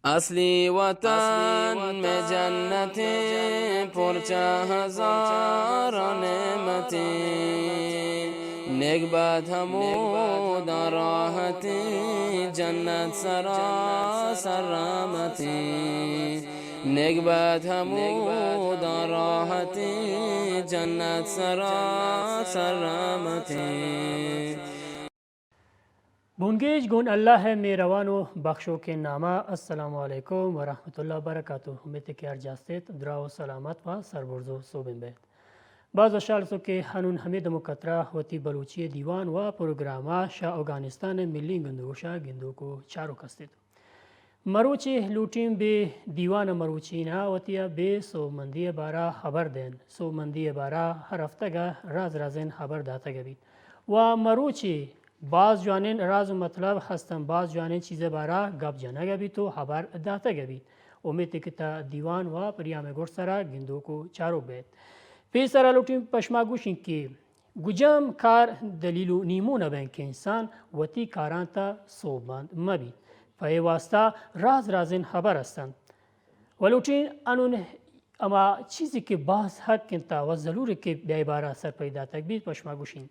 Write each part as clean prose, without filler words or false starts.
असली वतन में जन्नतें पुरचा हज़ारों नेमतें नेकबत हमूद राहतें जन्नत सरासर रहमतें नेकबत हमूद राहतें जन्नत सरासर रहमतें। बुनगेज गुन अल्लाह है मेरवानो बख्शो के नामा अस्सलामु अलैकुम व रहमतुल्लाहि व बरकातुहू उम्मीद के अर्जास्तेत द्राओ सलामत व सरबुर्जो सोबिन बेत बाज़ शालसो के हनुन हमीद मुकतरा वती बलूची दीवान व प्रोग्रामा शाह अफगानिस्तान मिली गंदोशा गिंदो को चारो कस्तित मरूची लूटीम बे दीवान मरूचीना वतिया बे सो मंदी बारा खबर देन सो मंदी बारा हर हफ्ता राज राजन खबर दाता गबीत व मरूची बाज़ जवानिन राज मतलब हस्तम बाज़ जवानिन चीज़ें बारा गप जाना गबी तो खबर दाता गबी उम्मीद किता दीवान व परियाम गुरसरा गिंदो को चारो बैत पेसरा लुटिम पश्मागुश के गुजम कार दलीलु नीमो न बैंक इंसान वती कारांता सोबंद मबी फे वास्ता राज राजन खबर हस्तन वलुटिन अनुन अमा चीज़ के बाज़ हक किंता व ज़रूर के बेबारा सर पैदा तक भी पश्मागुशिन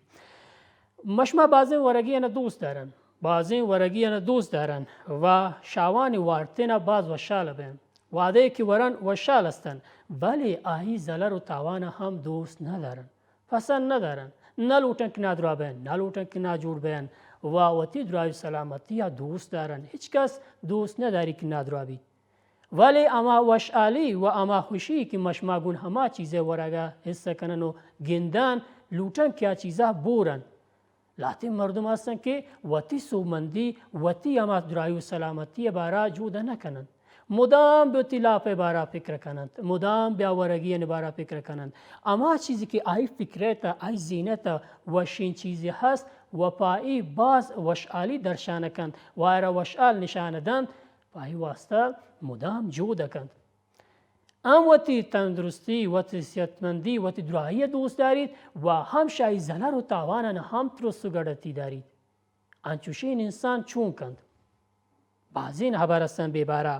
मशमा बाज़ें वरगियाना दोस्त दारन बाज़ें वरगियाना दोस्त दारन व शावान वार्तेना बाज़ वशाल बेन वादे की वरन वशाल हस्तन भले आही ज़लर व तावाना हम दोस्त न दारन पसंद न दारन न लूटन की नादरा बैन न लूटन की नाजूर बैन व वती द्राव सलामती या दोस्त दारन हिचकस दोस्त न दारी की नादरा भी वाले अमा वशाली व अमा खुशी की मशमा गुन हमा चीज़ें वरगा हिस्सा कननो गिंदान लूटन क्या चीज़ा बोरन लाते मर्दम हसन के वती सोमंदी वती अमा द्रायु सलामती बारा जूदा न कनन मुदाम बेतिलाप बारा फिक्र कनन मुदाम ब्यावरगी बारा फिक्र कनन अमा चीज़ की आई फिक्रता आई जीनत वशिन चीज़ हस वपाई बाज वशाली दर्शान कन वारा वशाल निशान दन पाई वास्ता मुदाम जूदा कन हम वती तंदुरुस्ती वती सेहतमंदी वती दुआई दोस्त दारी व हम शाही ज़लर व तावाना हम तुरस्त गड़ती दारी अंचुशीन इंसान चूं कंद बाजिन हबर हसन बेबारा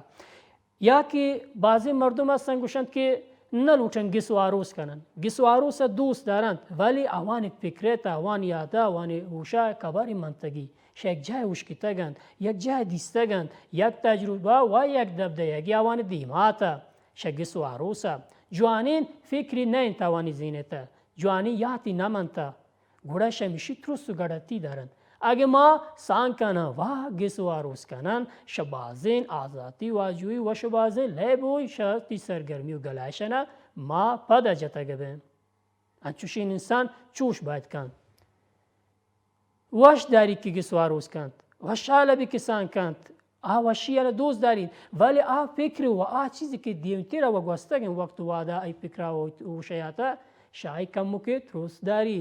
या कि बाज़े मर्दम हसन गुशंत के न लूटन गिसवारोस कनन गिसवारोस दोस्त दारन वाली आवान फिक्रेता आवान यादा आवान उषा कबारी मंतगी शेख जाय उश्की तगन यक जाय दिस्तगन यक तजुर्बा व यक दबदे यक आवान दीमाता शगिस वारोसा जवानीन फिक्री नहीं तवानी जीनेता जवानी याती न मनता घोड़ा शमिशी त्रुस गड़ती दरन आगे माँ सांकना वाह गिस वारोस कनन शबाजेन आजाती वाजुई व शबाजेन लेबोई शती सरगर्मी व गलाशना माँ पदा जता गबेन अंचुशीन इंसान चूश बात कन वश दारी की गिस वारोस कंत वशाला भी किसान कंत आ वशियाला दोस्त दारीन वली आ फिक्र व आ चीज़ के दीमतीरा व gwastagin वक्त वादा आई फिक्रा व शयाता शाही कम के थ्रोस दारी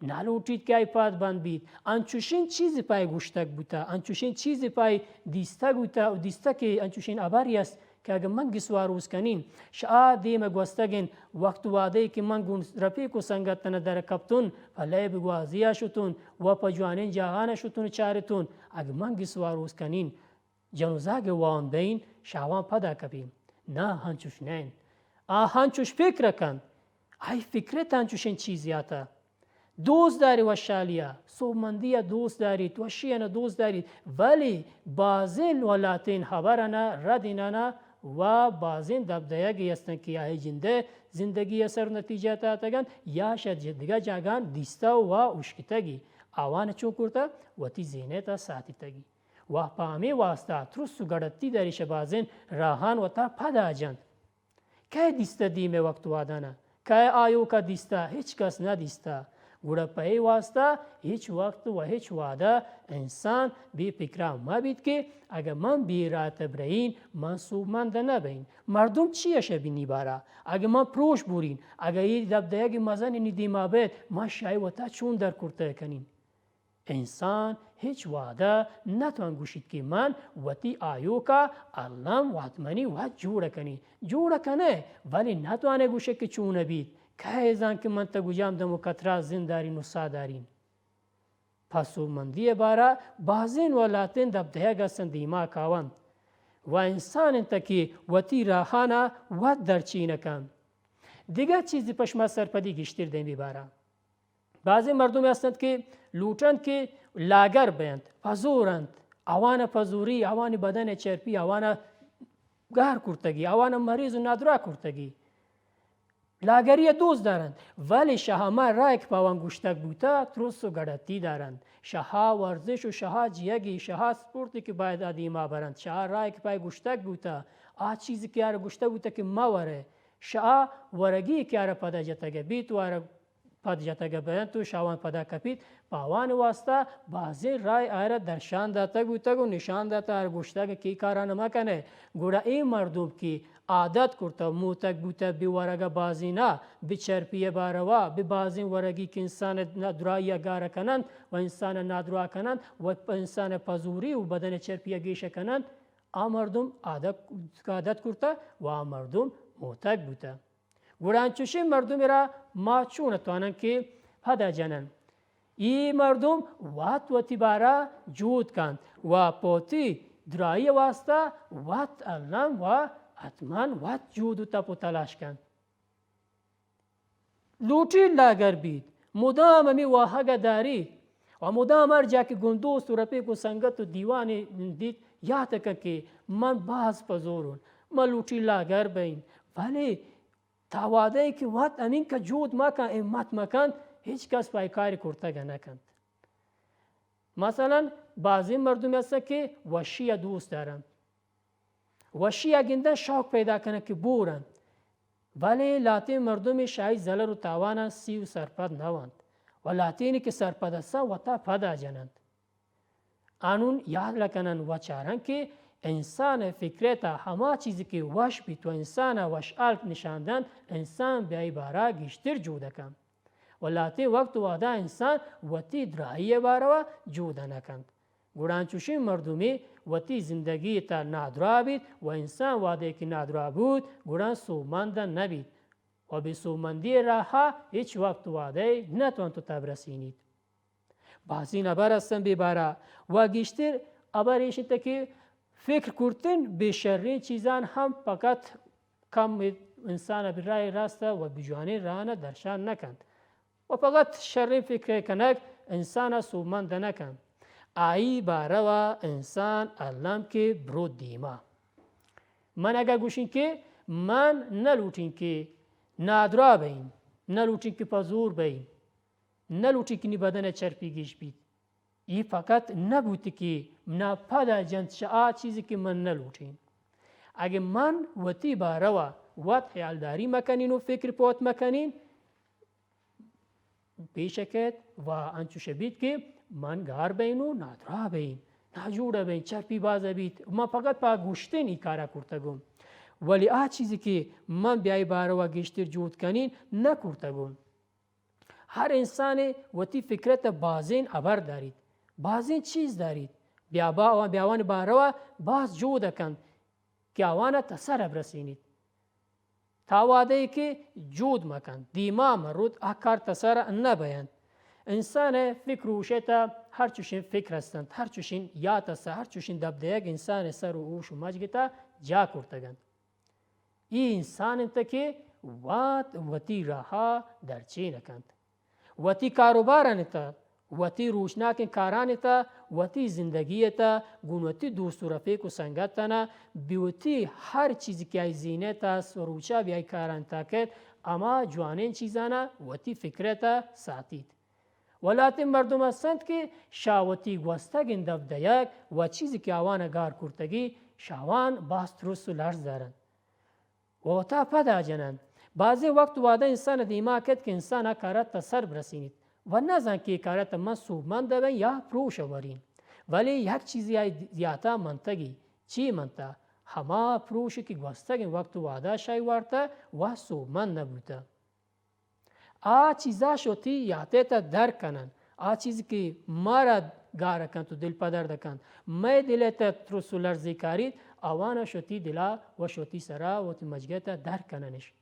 नालूटीत के आई पाद बंद बीत अंचुशिन चीज़ पाए गुश्तक बुता अंचुशिन चीज़ पाए दिस्ता गुता दिस्ता के अंचुशिन आबारियस के अगर मन गिसवार उसकनीन शा दे में gwastagin वक्त वादे के मन गुन रफी को संगत न दर कप्तुन फले बिगवाजिया शुतुन व पजवानिन जहाना शुतुन चारतुन अगर मन गिसवार उसकनीन जनुजाग वान बेन शावान पदा कबीम ना हंचुश नैन आ हंचुश फिक्र कन आई फिक्रे हंचुशन चीज़ याता दोस्त दारी वशालिया सोमंदिया दोस्त दारी वशियाना दोस्त दारी वली बाजिन वलातिन खबरना रदिनाना व बाजिन दबदयगी यस्तन की आई जिंदे जिंदगी असर नतीजा तातगन या शदिगा जागान दिस्ता व उश्कितगी आवान चुकुरता वती जीनेता साथी तगी वह पामे वास्ता त्रुस गड़ती दरी शबाजिन राहान वता फदा जंद कै दिस्ता दी में वक्त वादाना कै आयो का दिस्ता हिच कस न दिस्ता गुड़ा पे वास्ता हिच वक्त व हिच वादा इंसान बे फिक्रा मबित के अगर मन बे रात ब्रहीन मनसूबमंद न बहीन मर्दम ची अशबिनी बारा अगर मन प्रोश बुरीन अगर ये दब दयागी मजन निदीमा बैत मन शाय वता चून दर कुर्ता कनीन इंसान हिच वादा नतवान गुशित की मन वती आयो का अल्लाम वातमनी व जोड़ कने वली नतवाने गुशे के चून बीत कैजान के मन तगुजाम दमो कतरा जिंदारी नुसादारीन फसो मंदी बारा बाजिन वलातिन दब दया गसन दीमा कावन و انسان انت که وتی راهانه و درچینه کن. دیگه چیزی پشما سرپدی گشتر دمی بارا. بعضی مردم هستند که لوٹند که لاگر بند، پزورند، آوان پزوری، آوان بدن چرپی، آوان گار کرتگی، آوان مریض و نادرا کرتگی. لاگری دوست دارند ولی شهامه رایک پاوان گوشتک بوتا تروس و گڑتی دارند. شها ورزش و شها جیگی، شها سپورتی که باید آدیما برند. شها رایک پای گوشتک بوتا چیزی که آره گوشتک بوتا که ما وره. شها ورگی که آره پدا جتگه بیت و آره پد جتگه برند تو شهوان پدا کپید پاوان واسطه بعضی رای آره درشان داتا بوتا و نشان داتا آره گوشتک کی کارا نمکنه. گوڑا این مردم که عادت کرتا موتک بوتا بی ورگا بازی نه بی چرپی باروا بی بازی ورگی که انسان نادرایی گاره کنند و انسان نادرا کنند و انسان پزوری و بدن چرپی گیشه کنند. مردم عادت کرتا و مردم موتک بوتا. گران چوشی مردم را ما چون توانند که پدا جنن. این مردم وات بارا جود کند و پوتی درایی واسطه وات علم و حتما وات جود تا تلاش کند. لوٹی لاگر بید مدام امی واحق داری و مدام هر جا که گندوست و رپیک و سنگت و دیوانی دید یاد کن که من باز پزورون من لوٹی لاگر بین ولی تاواده ای که وات امین که جود مکن امت مکن هیچ کس پای کاری کرتگه نکند. مثلا بعضی مردم هست که وشی دوست دارند. وشی اگندن شوق پیدا کنه که بورند ولی لاتی مردم شاید زلر و تاوانا سی و سرپد نواند و لاتینی که سرپد هستن و تا پدا جنند. آنون یاد لکنن و چارن که انسان فکرتا همه چیزی که وش بیت و انسان وش آلت نشاندن انسان بیایی بارا گشتر جوده کن و لاتی وقت وادا انسان وتی درایی بارا جوده نکند. گرانچوشی مردمی وتی زندگی تا نادرا بید و انسان واده که نادرا بود گران سومند نبید و به سومندی راه هیچ وقت واده نتوان تو تبرسینید. بعضی نبر هستن بیبارا و گشتر ابریشت که فکر کرتن به شرین چیزان هم فقط کم انسان برای راست و بجوانی راه درشان نکند و فقط شرین فکر کنک انسان سومند نکند. آئی باروا انسان علم که برو دیما من اگر گوشین که من نلوٹین که نادرا بین نلوٹین که پزور بین نلوٹین که نی بدن چرپیگیش بید ای فقط نبودی که نپدا جنت شعا چیزی که من نلوٹین. اگه من وطی باروا وات خیالداری مکنین و فکر پوت مکنین پیشکت و انچوش بید که من گار بین و نادرا بین ناجوڑا بین چرپی بازه بید من فقط پا گوشتین ای کارا کرتگم ولی چیزی که من بیای باروا گشتر جود کنین نکرتگم. هر انسان وتی فکرت بازین ابر دارید بازین چیز دارید بیاوان باروا باز جود کن که آوانا تسر برسینید تاواده ای که جود مکن دیما مرود اکار تسر نبیند. انسان فکر وشتا هر چوشین فکر هستند هر چوشین یاد است هر چوشین دبدیگ انسان سر و اوش و مجگتا جا کرتگند. این انسان انتا که وتی راها درچی نکند وتی کاروبارانتا وتی روشناک کارانتا وتی زندگیتا گونوتی دوست و رفیق و سنگتنا بیوتی هر چیزی که ای زینتا سروچا بیای کارانتا کد اما جوانین چیزانا وتی فکرتا ساتید. ولاتین مردم هستند که شاوتی گوستگین دبدیگ و چیزی که آوان گار کرتگی شاوان باز ترس و لرز دارند و تا پدا جنند. بعضی وقت واده انسان دیما کد که انسان کارت تا سر برسینید و نزن که کارت من سوبمند بین یا پروش ورین ولی یک چیزی زیاده منتگی چی منتا همه پروشی که گوستگین وقت واده شای وارتا و سوبمند نبوده. چیزا شوتی یاته تا درک کنن چیزی که مارا گاره کن تو دل پدر دکن میں دلتا ترسو لرزی کارید آوانا شوتی دلا و شوتی سرا و تی مجگتا درک کننش.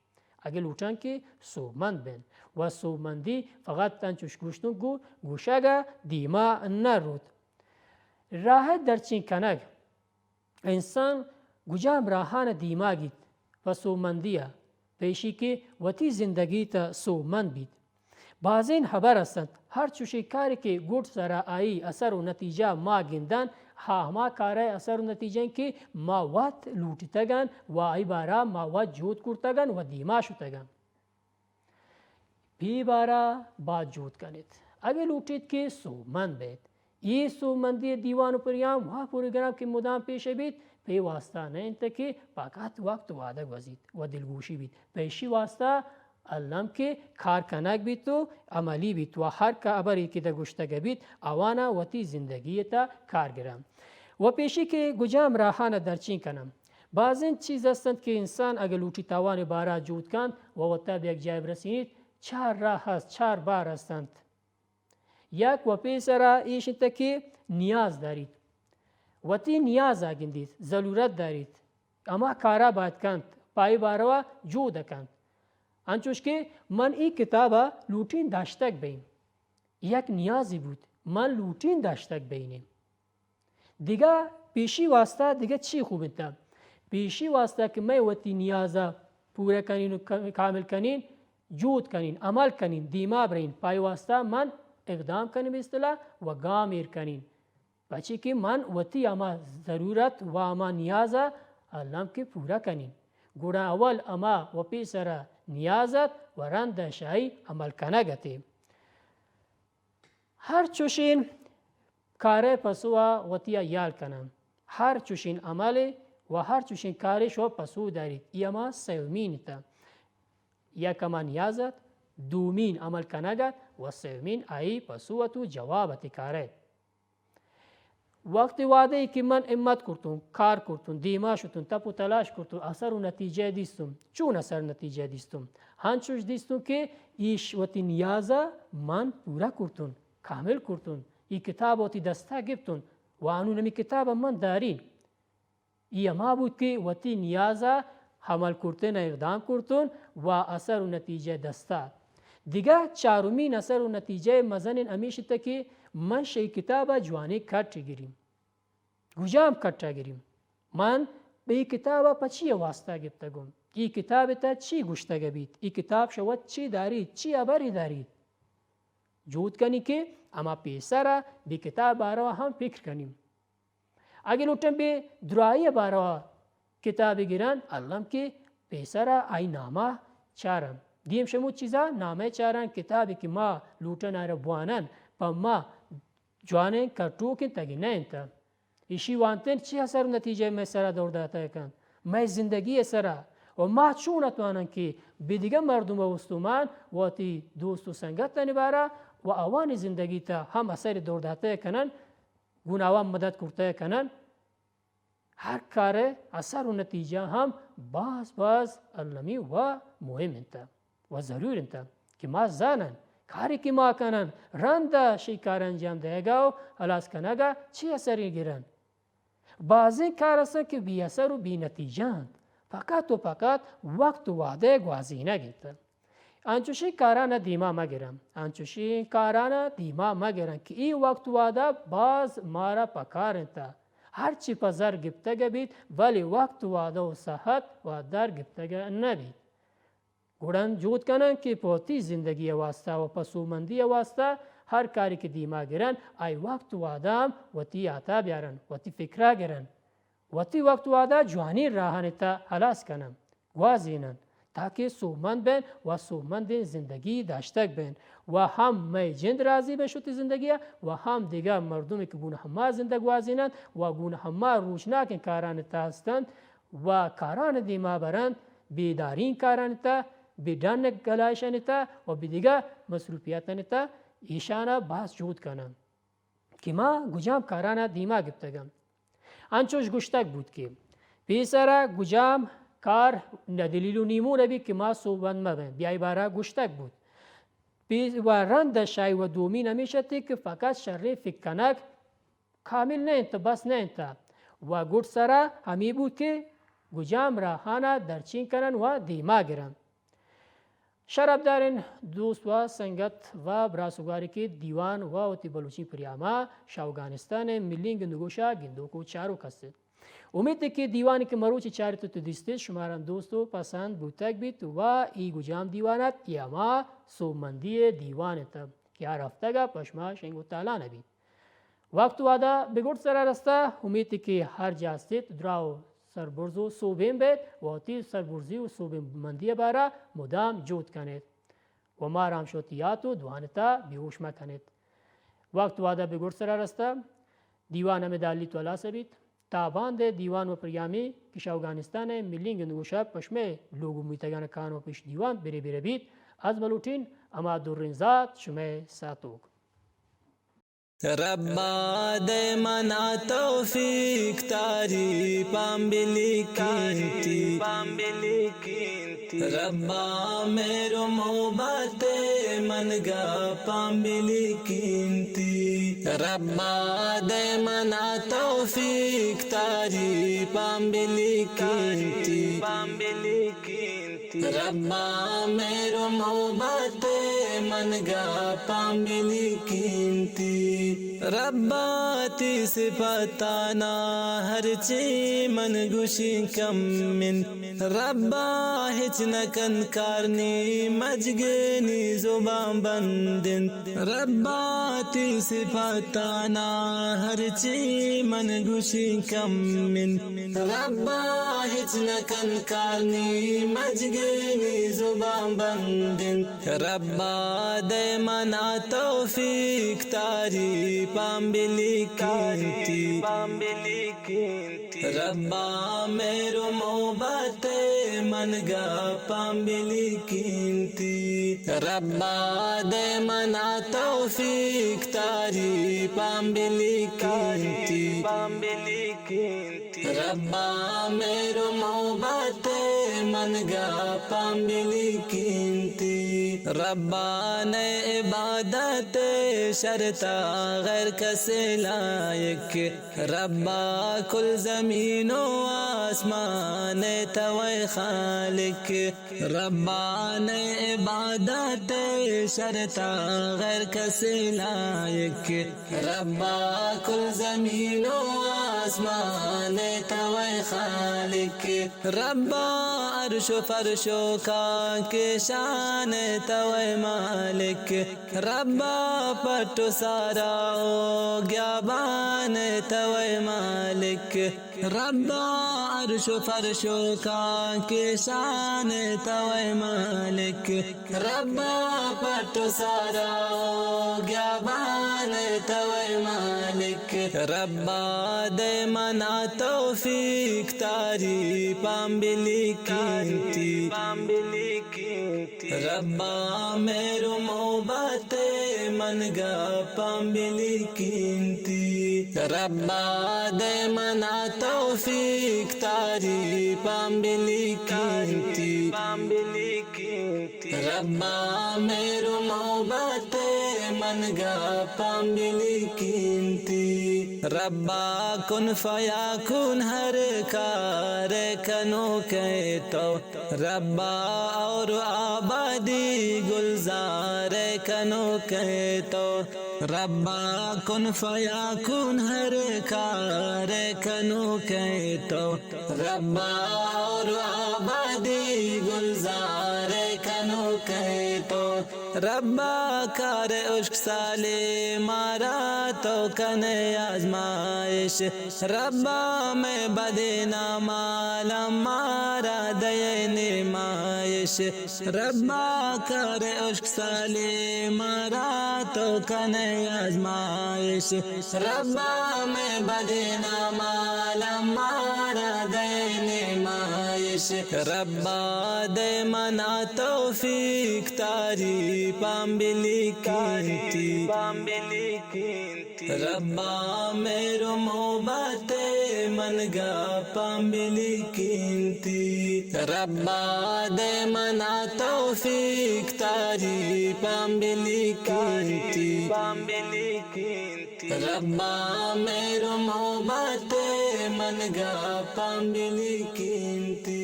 اگه لوٹن که سومند بین و سومندی فقط تنچوش گوشتون گوشاگا دیما نرود. راه درچین کنگ انسان گوجام راهان دیماگید و سومندیه پیشی که وتی زندگی تا سومند بید. بعضین خبر هستند هر چوشی کاری که گوٹ سر آیی اثر و نتیجه ما گندن هما کاره اثر و نتیجه که ما وقت لوٹتگن و ای بارا ما وقت جود کرتگن و دیما شدگن. بی بارا با جود کنید. اگه لوٹید که سومند بید. یہ سومندی دیوان و پریام و پروگرام که مدام پیش بید پی واسطه نه انت که فقط وقت وعده گذید و دلگوشی بید. پیشی واسطه علم که کار کنک بید و عملی بید و هر کابری که ده گشتگه بید اوانا وتی زندگی تا کار گرم. و پیشی که گجام راهانه درچین کنم. بعضین چیز هستند که انسان اگه لوٹی توان بارا جود کن و وقتا به یک جای برسید 4 راه هست 4 بار هستند. یک و پیسرا ایش انت که نیاز دارید وتی نیاز آگندید ضرورت دارید اما کارا باید کند پای باروا جود کند. انچوش که من این کتابا لوٹین داشتک بین یک نیازی بود من لوٹین داشتک بینیم دیگه پیشی واسطه دیگه چی خوب انتا پیشی واسطه که میں وتی نیازا پورا کنین و کامل کنین جود کنین عمل کنین دیما برین پای واسطه من اقدام کنیم اصطلاح و گامیر کنین بچی که من وتی اما ضرورت و اما نیازا علم که پورا کنین گوڑا اول اما و پیسر نیازت و رند شایی عمل کنگتی. هر چوشین کاره پسوا وطیا یال کنم هر چوشین عمل و هر چوشین کاره شو پسو دارید ایما سومین تا یک اما نیازت دومین عمل کنگت و سومین ای پسو تو جوابتی کاره. وقتی وعده ای که من امت کرتون کار کرتون دیما شدون تپ و تلاش کرتون اثر و نتیجه دیستم چون اثر نتیجه دیستم هنچوش دیستم که ایش وتی نیازا من پورا کرتون کامل کرتون ای کتاب وتی دستا گفتون و آنو نمی کتاب من دارین ای ما بود که وتی نیازا حمل کرتن اقدام کرتون و اثر و نتیجه دستا دیگه چارمین اثر و نتیجه مزن امیشتا که من شی کتابا جوانی کٹ گیریم گوجام کٹ گیریم من به ای کتابا پا چی واسطه گفتگم ای کتاب تا چی گشتگه بید ای کتاب شود چی دارید چی ابری دارید جود کنی که اما پیسر بی کتاب باروا هم فکر کنیم اگه لوٹن به درایی باروا کتاب گیرن علم که پیسر ای نامه چارم دیم شمود چیزا نامه چارن کتابی که ما لوٹن آره بوانن پا ما جوانه کارتوکن تاگی نه انتا ایشی وانتن چی اثر نتیجه میں سرا دور داتا کن میں زندگی سرا و ما چون اتوانن که بدیگه مردم و وستومان و تی دوست و سنگت نبارا و اوان زندگی تا هم اثر دور داتا کنن گناوان مدد کرتا کنن هر کار اثر و نتیجه هم باز علمی و مهم انتا و ضرور انتا که ما زانن کاری که ما کنن رنده شی کار انجام دیگا و علاس کنگا چی اثری گیرن بعضی کار هستن که بی اثر و بی نتیجه هند فقط و فقط وقت و وعده گوازینه گیتن انچوشی کارانه دیما مگیرن انچوشی کارانه دیما مگیرن که ای وقت و وعده باز مارا پکارن تا هر چی پزر گفتگه بید ولی وقت و وعده و صحت و در گفتگه نبید گوڑن جود کنن که پوتی زندگی واسطه و پسومندی واسطه هر کاری که دیما گرن ای وقت و آدم و تی آتا بیارن و تی فکره گرن و تی وقت و آدم جوانی راهن تا حلاس کنن گوازینن تاکه سومند بین و سومند زندگی داشتک بین و هم می جند راضی بین شد زندگی و هم دیگه مردمی که گونه همه زندگی گوازینن و گونه همه روشناک کاران تا هستند و کاران دیما برند بیدارین کاران تا بیدان گلایشان تا و بیدیگه مصروفیتان تا ایشانا باز جود کنن که ما گجام کارانا دیما گفتگم انچوش گشتک بود که پیسرا گجام کار ندلیلو نیمو نبی که ما صوبند مبین بیای بارا گشتک بود و رند شای و دومی نمیشتی که فقط شر فکر کنک کامل نه انتا بس نه انتا و گوٹ سرا همی بود که گجام راهانا درچین کنن و دیما گرن شراب دارن دوست و سنگت و براسوگاری که دیوان و تی بلوچی پریاما شاوگانستان ملین گندگوشا گندوکو چارو کسید امید که دیوانی که مروچ چاری تو دیسته شماران دوستو پسند بوتک بیت و ای گجام دیوانت یاما سومندی دیوانت که هر هفته گا پشما شنگو تالا نبید وقت وادا بگرد سر رسته امید که هر جاستید دراو سربرزو صوبین بید و تی سربرزی و صوبین مندی بارا مدام جود کنید و ما رامشوتیاتو دوانتا بیهوش مکنید وقت وادا بگرد سر رسته دیوان مدالی تولا سبید تابان ده دیوان و پریامی کش افغانستان ملینگ نگوشا پشمه لوگو میتگان کانو پیش دیوان بری بری بید از بلوٹین اما دورنزاد شمه ساتوک ربا دے منا توفیق تاری پامبلی کینتی ربا میرو محبت منگا پامبلی کینتی ربا دے منا توفیق تاری پامبلی کینتی ربا میرو محبت منگا پامبلی کینتی ربا تی صفتانا ہر چی من گوشی کم من ربا ہچ نکن کارنی مجگنی زبان بندن ربا تی صفتانا ہر چی من گوشی کم من ربا ہچ نکن کارنی مجگنی زبان بندن ربا دے منا توفیق تاری پامبلی کینتی ربا میرو محبت منگا پامبلی کینتی ربا دے منا توفیق تاری پامبلی کینتی ربا میرو محبت منگا پامبلی کینتی ربا نے عبادت شرطا غیر کسی لائق ربا کل زمین و آسمان توے خالق ربا نے عبادت شرطا غیر کسی لائق ربا کل زمین و آسمان توے خالق ربا عرش و فرشو کا کے شان توے مالک ربا پٹو سارا او گیابان توے مالک ربا عرش و فرشو کا کے شان توے مالک ربا پٹو سارا او گیابان توے مالک ربا دے منا توفیق تاری پامبلی کینتی ربا میرو محبت منگا پامبلی کینتی ربا دے منا توفیق تاری پامبلی کینتی ربا میرو محبت منگا پامبلی کینتی ربا کن فیا کن ہر کار کنو کہ تو ربا اور آبادی گلزار کنو کہ تو ربا کن فیا کن ہر کار کنو کہ تو ربا اور آبادی گلزار کنو کہ تو ربا کار عشق سالے مارا تو کنے آزمائش ربا میں بدنا مالا مارا دے نمائش ربا کار عشق سالے مارا تو کنے آزمائش ربا میں بدنا مالا مارا دے نمائش ربا دے منا توفیق تاری پامبلی کینتی ربا میرو محبت منگا پامبلی کینتی ربا دے منا توفیق تاری پامبلی کینتی ربا میرو محبت منگا پامبلی کینتی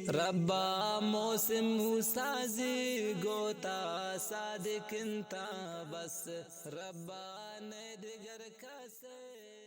ربا موسم موسازی گوتا صادق انتا بس ربا نے دیگر کسے